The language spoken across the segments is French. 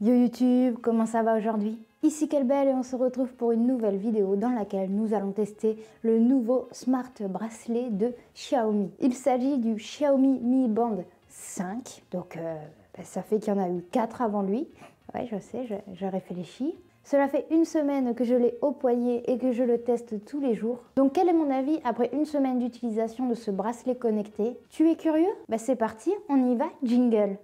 Yo YouTube, comment ça va aujourd'hui? Ici Kelbel et on se retrouve pour une nouvelle vidéo dans laquelle nous allons tester le nouveau Smart Bracelet de Xiaomi. Il s'agit du Xiaomi Mi Band 5, donc ça fait qu'il y en a eu 4 avant lui. Ouais, je sais, je réfléchis. Cela fait une semaine que je l'ai au poignet et que je le teste tous les jours. Donc quel est mon avis après une semaine d'utilisation de ce bracelet connecté? Tu es curieux? Bah c'est parti, on y va, jingle!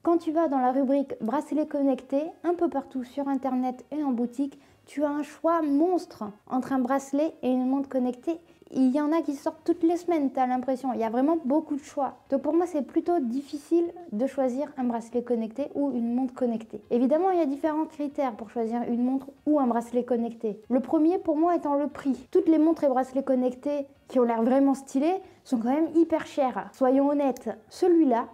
Quand tu vas dans la rubrique bracelet connecté, un peu partout sur internet et en boutique, tu as un choix monstre entre un bracelet et une montre connectée. Il y en a qui sortent toutes les semaines, tu as l'impression. Il y a vraiment beaucoup de choix. Donc pour moi, c'est plutôt difficile de choisir un bracelet connecté ou une montre connectée. Évidemment, il y a différents critères pour choisir une montre ou un bracelet connecté. Le premier pour moi étant le prix. Toutes les montres et bracelets connectés qui ont l'air vraiment stylés sont quand même hyper chers. Soyons honnêtes, celui-là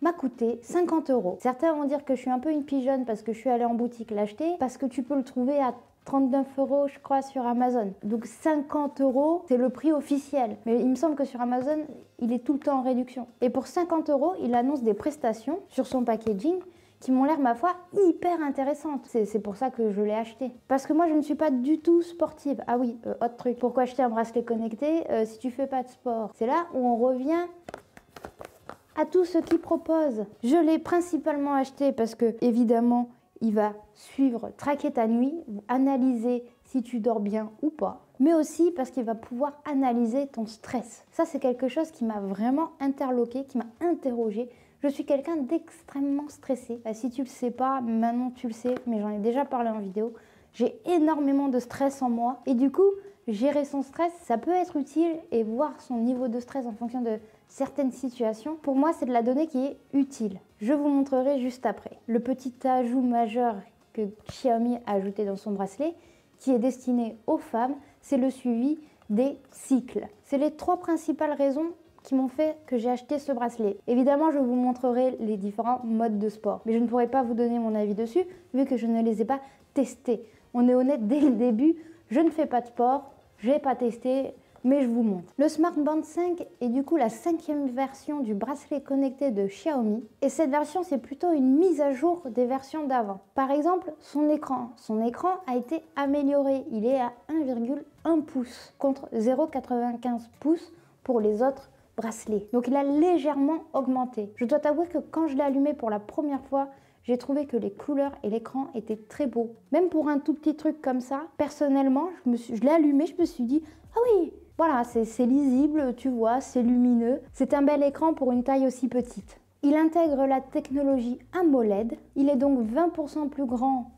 m'a coûté 50 €. Certains vont dire que je suis un peu une pigeonne parce que je suis allée en boutique l'acheter, parce que tu peux le trouver à 39 € je crois sur Amazon. Donc 50 € c'est le prix officiel. Mais il me semble que sur Amazon, il est tout le temps en réduction. Et pour 50 €, il annonce des prestations sur son packaging qui m'ont l'air, ma foi, hyper intéressantes. C'est pour ça que je l'ai acheté. Parce que moi, je ne suis pas du tout sportive. Ah oui, autre truc. Pourquoi acheter un bracelet connecté si tu fais pas de sport? C'est là où on revient à tous ceux qui proposent. Je l'ai principalement acheté parce que, évidemment, il va suivre, traquer ta nuit, analyser si tu dors bien ou pas, mais aussi parce qu'il va pouvoir analyser ton stress. Ça, c'est quelque chose qui m'a vraiment interloqué, qui m'a interrogé. Je suis quelqu'un d'extrêmement stressé. Si tu le sais pas, maintenant tu le sais, mais j'en ai déjà parlé en vidéo. J'ai énormément de stress en moi et du coup, gérer son stress, ça peut être utile et voir son niveau de stress en fonction de certaines situations. Pour moi, c'est de la donnée qui est utile. Je vous montrerai juste après. Le petit ajout majeur que Xiaomi a ajouté dans son bracelet, qui est destiné aux femmes, c'est le suivi des cycles. C'est les 3 principales raisons qui m'ont fait que j'ai acheté ce bracelet. Évidemment, je vous montrerai les différents modes de sport, mais je ne pourrai pas vous donner mon avis dessus, vu que je ne les ai pas testés. On est honnête dès le début, je ne fais pas de sport, je n'ai pas testé, mais je vous montre. Le Smart Band 5 est du coup la 5e version du bracelet connecté de Xiaomi. Et cette version, c'est plutôt une mise à jour des versions d'avant. Par exemple, son écran. Son écran a été amélioré. Il est à 1,1 pouce contre 0,95 pouces pour les autres bracelets. Donc il a légèrement augmenté. Je dois t'avouer que quand je l'ai allumé pour la première fois, j'ai trouvé que les couleurs et l'écran étaient très beaux. Même pour un tout petit truc comme ça, personnellement, je l'ai allumé, je me suis dit « Ah oui, voilà, c'est lisible, tu vois, c'est lumineux. » C'est un bel écran pour une taille aussi petite. Il intègre la technologie AMOLED. Il est donc 20% plus grand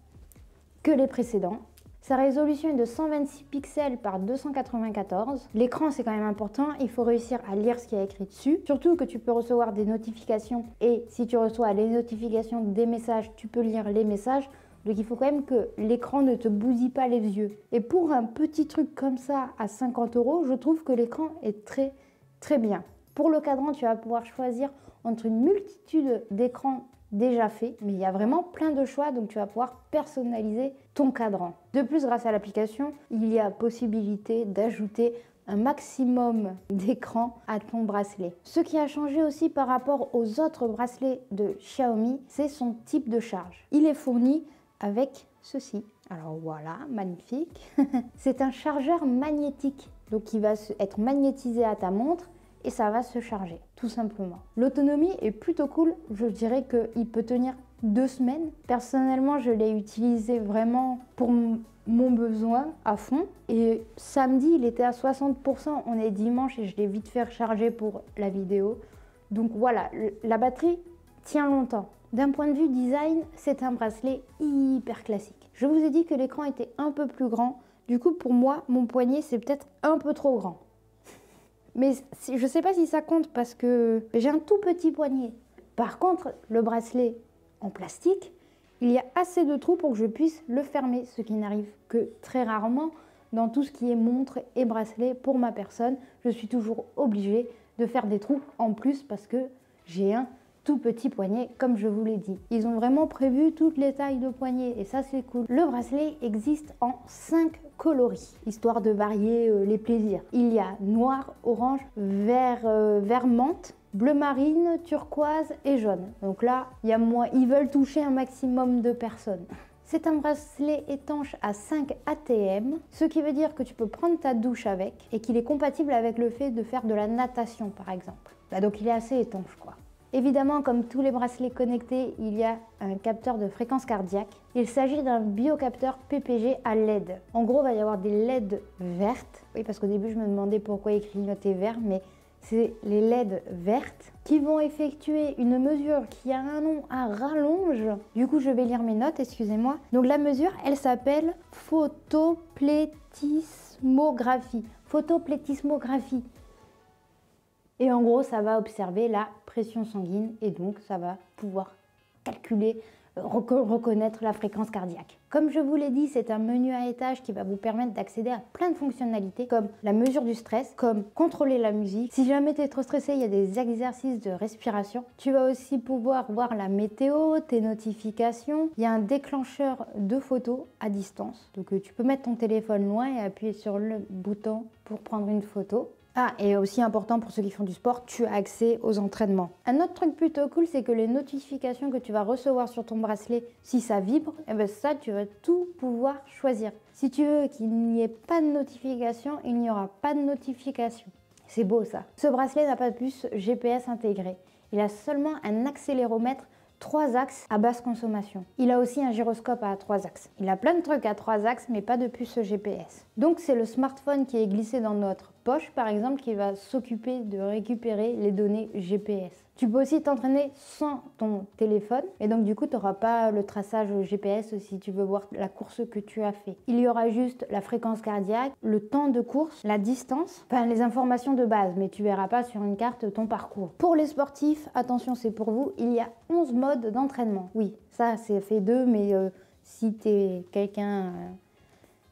que les précédents. Sa résolution est de 126 pixels par 294. L'écran, c'est quand même important. Il faut réussir à lire ce qu'il y a écrit dessus. Surtout que tu peux recevoir des notifications. Et si tu reçois les notifications des messages, tu peux lire les messages. Donc il faut quand même que l'écran ne te bousille pas les yeux. Et pour un petit truc comme ça à 50 €, je trouve que l'écran est très très bien. Pour le cadran, tu vas pouvoir choisir entre une multitude d'écrans déjà fait, mais il y a vraiment plein de choix, donc tu vas pouvoir personnaliser ton cadran. De plus, grâce à l'application, il y a possibilité d'ajouter un maximum d'écrans à ton bracelet. Ce qui a changé aussi par rapport aux autres bracelets de Xiaomi, c'est son type de charge. Il est fourni avec ceci. Alors voilà, magnifique. C'est un chargeur magnétique, donc qui va être magnétisé à ta montre et ça va se charger, tout simplement. L'autonomie est plutôt cool, je dirais qu'il peut tenir 2 semaines. Personnellement, je l'ai utilisé vraiment pour mon besoin à fond. Et samedi, il était à 60%, on est dimanche et je l'ai vite fait recharger pour la vidéo. Donc voilà, la batterie tient longtemps. D'un point de vue design, c'est un bracelet hyper classique. Je vous ai dit que l'écran était un peu plus grand. Du coup, pour moi, mon poignet, c'est peut-être un peu trop grand. Mais je ne sais pas si ça compte parce que j'ai un tout petit poignet. Par contre, le bracelet en plastique, il y a assez de trous pour que je puisse le fermer, ce qui n'arrive que très rarement dans tout ce qui est montre et bracelet pour ma personne. Je suis toujours obligée de faire des trous en plus parce que j'ai un tout petit poignet, comme je vous l'ai dit. Ils ont vraiment prévu toutes les tailles de poignet et ça, c'est cool. Le bracelet existe en 5 coloris, histoire de varier les plaisirs. Il y a noir, orange, vert menthe, bleu marine, turquoise et jaune. Donc là, il y a moins, ils veulent toucher un maximum de personnes. C'est un bracelet étanche à 5 ATM, ce qui veut dire que tu peux prendre ta douche avec et qu'il est compatible avec le fait de faire de la natation par exemple. Bah donc il est assez étanche quoi. Évidemment, comme tous les bracelets connectés, il y a un capteur de fréquence cardiaque. Il s'agit d'un biocapteur PPG à LED. En gros, il va y avoir des LED vertes. Oui, parce qu'au début, je me demandais pourquoi il clignotait vert, mais c'est les LED vertes qui vont effectuer une mesure qui a un nom à rallonge. Du coup, je vais lire mes notes, excusez-moi. Donc la mesure, elle s'appelle photoplétismographie. Photoplétismographie. Et en gros, ça va observer la pression sanguine et donc ça va pouvoir calculer, reconnaître la fréquence cardiaque. Comme je vous l'ai dit, c'est un menu à étage qui va vous permettre d'accéder à plein de fonctionnalités comme la mesure du stress, comme contrôler la musique. Si jamais tu es trop stressé, il y a des exercices de respiration. Tu vas aussi pouvoir voir la météo, tes notifications. Il y a un déclencheur de photos à distance. Donc tu peux mettre ton téléphone loin et appuyer sur le bouton pour prendre une photo. Ah, et aussi important pour ceux qui font du sport, tu as accès aux entraînements. Un autre truc plutôt cool, c'est que les notifications que tu vas recevoir sur ton bracelet, si ça vibre, eh ben ça, tu vas tout pouvoir choisir. Si tu veux qu'il n'y ait pas de notification, il n'y aura pas de notification. C'est beau ça. Ce bracelet n'a pas de puce GPS intégrée. Il a seulement un accéléromètre 3 axes à basse consommation. Il a aussi un gyroscope à 3 axes. Il a plein de trucs à 3 axes, mais pas de puce GPS. Donc c'est le smartphone qui est glissé dans notre poche, par exemple, qui va s'occuper de récupérer les données GPS. Tu peux aussi t'entraîner sans ton téléphone et donc du coup, tu n'auras pas le traçage GPS si tu veux voir la course que tu as fait. Il y aura juste la fréquence cardiaque, le temps de course, la distance, enfin les informations de base, mais tu verras pas sur une carte ton parcours. Pour les sportifs, attention, c'est pour vous, il y a 11 modes d'entraînement. Oui, ça c'est fait 2, mais si tu es quelqu'un,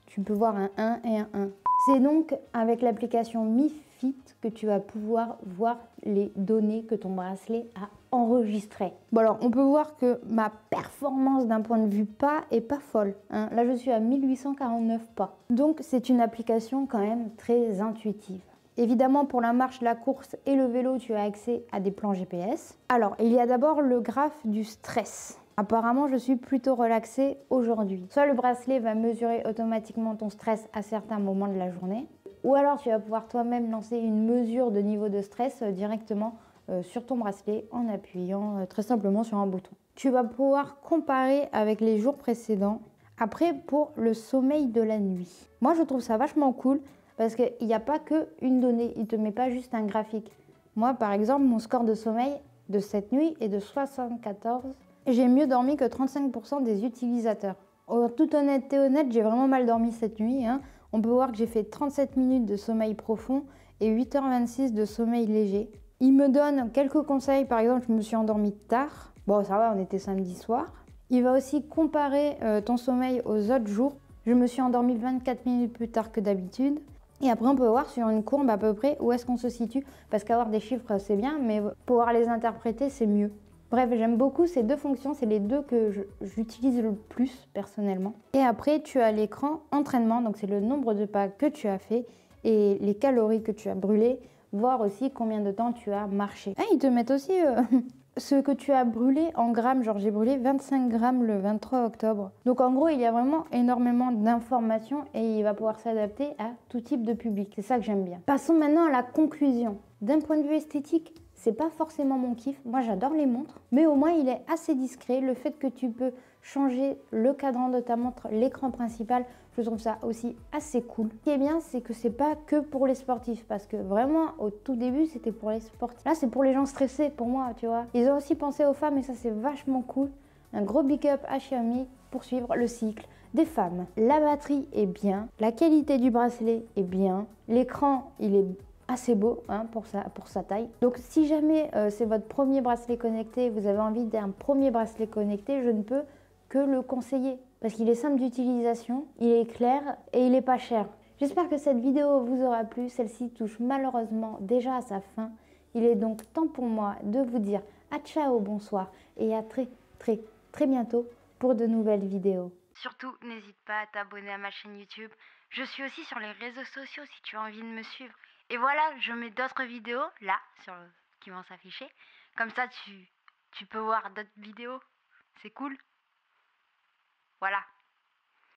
tu peux voir un 1 et un 1. C'est donc avec l'application Mi Fit que tu vas pouvoir voir les données que ton bracelet a enregistrées. Bon alors, on peut voir que ma performance d'un point de vue pas est pas folle. Hein. Là, je suis à 1849 pas. Donc, c'est une application quand même très intuitive. Évidemment, pour la marche, la course et le vélo, tu as accès à des plans GPS. Alors, il y a d'abord le graphe du stress. Apparemment, je suis plutôt relaxée aujourd'hui. Soit le bracelet va mesurer automatiquement ton stress à certains moments de la journée, ou alors tu vas pouvoir toi-même lancer une mesure de niveau de stress directement sur ton bracelet en appuyant très simplement sur un bouton. Tu vas pouvoir comparer avec les jours précédents. Après, pour le sommeil de la nuit. Moi, je trouve ça vachement cool parce qu'il n'y a pas qu'une donnée. Il ne te met pas juste un graphique. Moi, par exemple, mon score de sommeil de cette nuit est de 74. J'ai mieux dormi que 35% des utilisateurs. En toute honnêteté, j'ai vraiment mal dormi cette nuit. Hein. On peut voir que j'ai fait 37 minutes de sommeil profond et 8h26 de sommeil léger. Il me donne quelques conseils. Par exemple, je me suis endormie tard. Bon, ça va, on était samedi soir. Il va aussi comparer ton sommeil aux autres jours. Je me suis endormie 24 minutes plus tard que d'habitude. Et après, on peut voir sur une courbe à peu près où est-ce qu'on se situe. Parce qu'avoir des chiffres, c'est bien, mais pouvoir les interpréter, c'est mieux. Bref, j'aime beaucoup ces deux fonctions, c'est les deux que j'utilise le plus personnellement. Et après, tu as l'écran entraînement, donc c'est le nombre de pas que tu as fait et les calories que tu as brûlées, voir aussi combien de temps tu as marché. Ah, ils te mettent aussi ce que tu as brûlé en grammes, genre j'ai brûlé 25 grammes le 23 octobre. Donc en gros, il y a vraiment énormément d'informations et il va pouvoir s'adapter à tout type de public. C'est ça que j'aime bien. Passons maintenant à la conclusion. D'un point de vue esthétique, c'est pas forcément mon kiff. Moi, j'adore les montres, mais au moins, il est assez discret. Le fait que tu peux changer le cadran de ta montre, l'écran principal, je trouve ça aussi assez cool. Ce qui est bien, c'est que c'est pas que pour les sportifs, parce que vraiment, au tout début, c'était pour les sportifs. Là, c'est pour les gens stressés, pour moi, tu vois. Ils ont aussi pensé aux femmes, et ça, c'est vachement cool. Un gros big up à Xiaomi pour suivre le cycle des femmes. La batterie est bien, la qualité du bracelet est bien, l'écran, il est assez beau hein, pour sa taille. Donc si jamais c'est votre premier bracelet connecté, vous avez envie d'un premier bracelet connecté, je ne peux que le conseiller parce qu'il est simple d'utilisation, il est clair et il n'est pas cher. J'espère que cette vidéo vous aura plu. Celle-ci touche malheureusement déjà à sa fin. Il est donc temps pour moi de vous dire à ciao, bonsoir et à très bientôt pour de nouvelles vidéos. Surtout, n'hésite pas à t'abonner à ma chaîne YouTube. Je suis aussi sur les réseaux sociaux si tu as envie de me suivre. Et voilà, je mets d'autres vidéos là qui vont s'afficher. Comme ça, tu peux voir d'autres vidéos. C'est cool. Voilà.